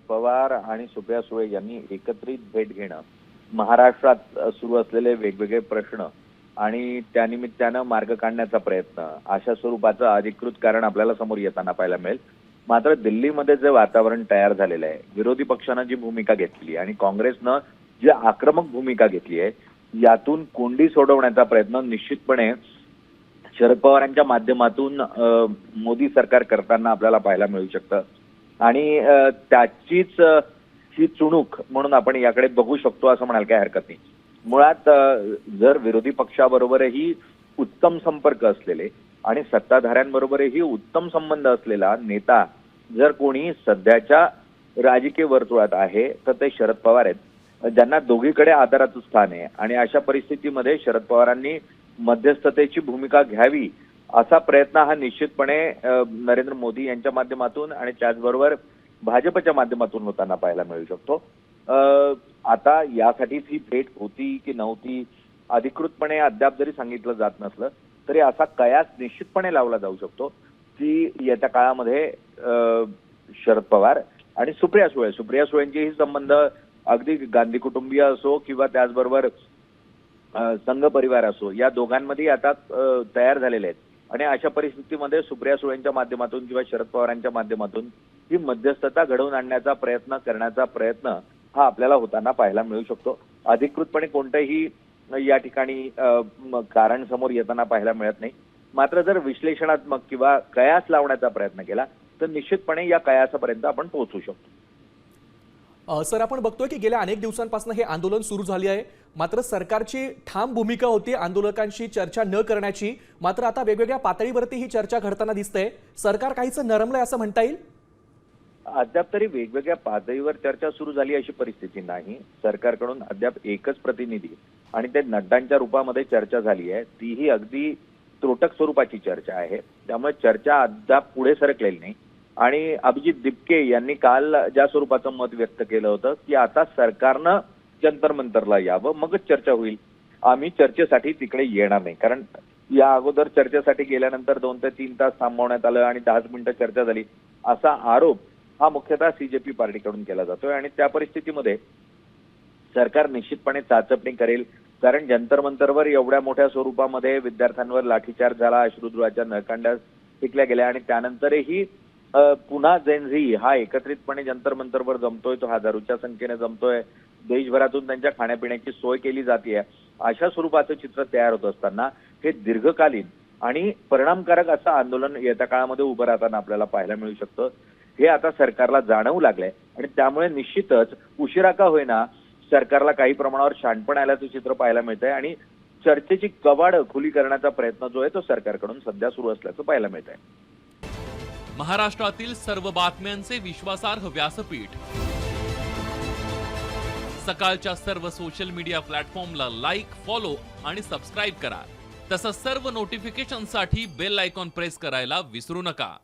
पवार आणि सुप्रिया सुळे यांनी एकत्रित भेट घेणं, महाराष्ट्रात सुरू असलेले वेगवेगळे प्रश्न आणि त्यानिमित्तानं मार्ग काढण्याचा प्रयत्न, अशा स्वरूपाचं अधिकृत कारण आपल्याला समोर येताना पाहायला मिळेल. मात्र दिल्लीमध्ये जे वातावरण तयार झालेलं आहे, विरोधी पक्षानं जी भूमिका घेतली आणि काँग्रेसनं जी आक्रमक भूमिका घेतली आहे, यातून कोंडी सोडवण्याचा प्रयत्न निश्चितपणे शरद पवारांच्या माध्यमातून मोदी सरकार करताना आपल्याला पाहायला मिळू शकतं. आणि त्याचीच ही चुणूक म्हणून आपण याकडे बघू शकतो असं म्हणायला काही हरकत नाही. मुळात जर विरोधी पक्षाबरोबरही उत्तम संपर्क असलेले आणि सत्ताधाऱ्यांबरोबरही उत्तम संबंध असलेला नेता जर कोणी सध्याच्या राजकीय वर्तुळात आहे तर ते शरद पवार आहेत, ज्यांना दोघीकडे आदराचं स्थान आहे. आणि अशा परिस्थितीमध्ये शरद पवारांनी मध्यस्थतेची भूमिका घ्यावी असा प्रयत्न हा निश्चितपणे नरेंद्र मोदी यांच्या माध्यमातून आणि त्याचबरोबर भाजपच्या माध्यमातून होताना पाहायला मिळू शकतो. आता यासाठीच ही भेट होती की नव्हती अधिकृतपणे अद्याप जरी सांगितलं जात नसलं तरी असा कयास निश्चितपणे लावला जाऊ शकतो की येत्या काळामध्ये शरद पवार आणि सुप्रिया सुळेंचेही संबंध अगदी गांधी कुटुंबीय असो किंवा त्याचबरोबर संघ परिवार असो, या दोघांमध्ये आता तयार झालेले आहेत. आणि अशा परिस्थितीमध्ये सुप्रिया सुळेंच्या माध्यमातून किंवा शरद पवारांच्या माध्यमातून ही मध्यस्थता घडवून आणण्याचा करण्याचा प्रयत्न हा आपल्याला होताना पाहायला मिळू शकतो. अधिकृतपणे कोणतंही या ठिकाणी कारण समोर येताना पाहायला मिळत नाही. मात्र जर विश्लेषणात्मक किंवा कयास लावण्याचा प्रयत्न केला तर निश्चितपणे या कयासापर्यंत आपण पोहोचू शकतो. सर, आपण बघतोय की गेल्या अनेक दिवसांपासून हे आंदोलन सुरू झाले आहे, मात्र सरकारची ठाम भूमिका होती आंदोलकांशी चर्चा न करण्याची. मात्र आता वेगवेगळ्या पातळीवरती ही चर्चा घडताना दिसते. सरकार काहीच नरमलंय असं म्हणता येईल? अद्याप तरी वेगवेगळ्या पातळीवर चर्चा सुरू झाली अशी परिस्थिती नाही. सरकारकडून अद्याप एकच प्रतिनिधी आणि ते नड्डांच्या रूपामध्ये चर्चा झाली आहे, तीही अगदी त्रोटक स्वरूपाची चर्चा आहे. त्यामुळे चर्चा अद्याप पुढे सरकलेली नाही. आणि अभिजित दिपके यांनी काल ज्या स्वरूपाचं मत व्यक्त केलं होतं की आता सरकारनं जंतर मंतरला यावं, मगच चर्चा होईल, आम्ही चर्चेसाठी तिकडे येणार नाही. कारण या अगोदर चर्चेसाठी गेल्यानंतर 2 ते 3 तास थांबवण्यात आलं आणि 10 मिनिटं चर्चा झाली असा आरोप हा मुख्यतः सीजेपी पार्टीकडून केला जातोय. आणि त्या परिस्थितीमध्ये सरकार निश्चितपणे चाचपणी करेल. कारण जंतर मंतरवर एवढ्या मोठ्या स्वरूपामध्ये विद्यार्थ्यांवर लाठीचार्ज झाला, अश्रुधुराच्या नळकांड्या फेकल्या गेल्या आणि त्यानंतरही पुन्हा जेनझी हा एकत्रितपणे जंतर मंतरवर जमतोय, तो हजारोच्या संख्येने जमतोय, देशभरातून त्यांच्या खाण्यापिण्याची सोय केली जाते. अशा स्वरूपाचं चित्र तयार होत असताना हे दीर्घकालीन आणि परिणामकारक असं आंदोलन येत्या काळामध्ये उभं राहताना आपल्याला पाहायला मिळू शकतं. हे आता सरकारला जाणवू लागलंय आणि त्यामुळे निश्चितच उशिरा का होईना सरकारला काही प्रमाणावर शहाणपण आल्याचं चित्र पाहायला मिळतंय आणि चर्चेची कवाड खुली करण्याचा प्रयत्न जो आहे तो सरकारकडून सध्या सुरू असल्याचं पाहायला मिळत आहे. महाराष्ट्रातील सर्व बातम्यांचे विश्वासार्ह व्यासपीठ, सकाळच्या सर्व सोशल मीडिया प्लॅटफॉर्मला लाईक, फॉलो आणि सबस्क्राईब करा. तसंच सर्व नोटिफिकेशनसाठी बेल आयकॉन प्रेस करायला विसरू नका.